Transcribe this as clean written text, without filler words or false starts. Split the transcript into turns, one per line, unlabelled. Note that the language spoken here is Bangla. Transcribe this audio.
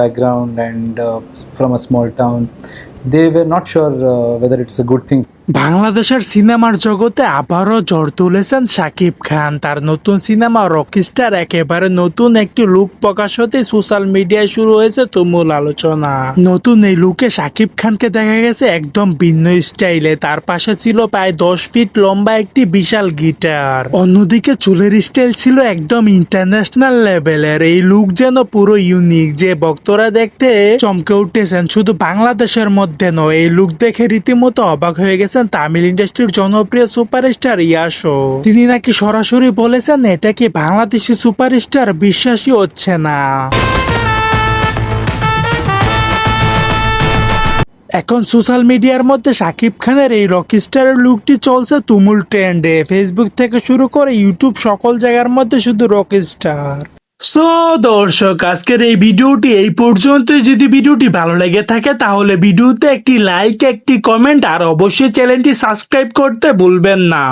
background and from a small town. They were not sure whether it's a good thing.
বাংলাদেশের সিনেমার জগতে আবারও ঝড় তুলেছেন শাকিব খান। তার নতুন সিনেমা রকিস্টার একেবারে নতুন একটি লুক প্রকাশ হতে সোশ্যাল মিডিয়ায় শুরু হয়েছে তুমুল আলোচনা। নতুন এই লুকে শাকিব খানকে দেখা গেছে একদম ভিন্ন স্টাইলে। তার পাশে ছিল প্রায় 10 ফিট লম্বা একটি বিশাল গিটার। অন্যদিকে চুলের স্টাইল ছিল একদম ইন্টারন্যাশনাল লেভেলের। এই লুক যেন পুরো ইউনিক, যে ভক্তরা দেখতে চমকে উঠেছেন। শুধু বাংলাদেশের মধ্যে নয়, এই লুক দেখে রীতিমতো অবাক হয়ে গেছেন তামিল ইন্ডাস্ট্রির জনপ্রিয় সুপারস্টার ইয়াশো। তিনি নাকি সরাসরি বলেছেন এটা কি বাংলাদেশি সুপারস্টার, বিশ্বাসই হচ্ছে না। এখন সোশ্যাল মিডিয়ার মধ্যে শাকিব খানের এই রকিস্টারের লুকটি চলছে তুমুল ট্রেন্ডে। ফেসবুক থেকে শুরু করে ইউটিউব সকল জায়গার মধ্যে শুধু রকিস্টার। সো দর্শক, আজকের এই ভিডিওটি এই পর্যন্তই। যদি ভিডিওটি ভালো লেগে থাকে তাহলে ভিডিওতে একটি লাইক, একটি কমেন্ট আর অবশ্যই চ্যানেলটি সাবস্ক্রাইব করতে ভুলবেন না।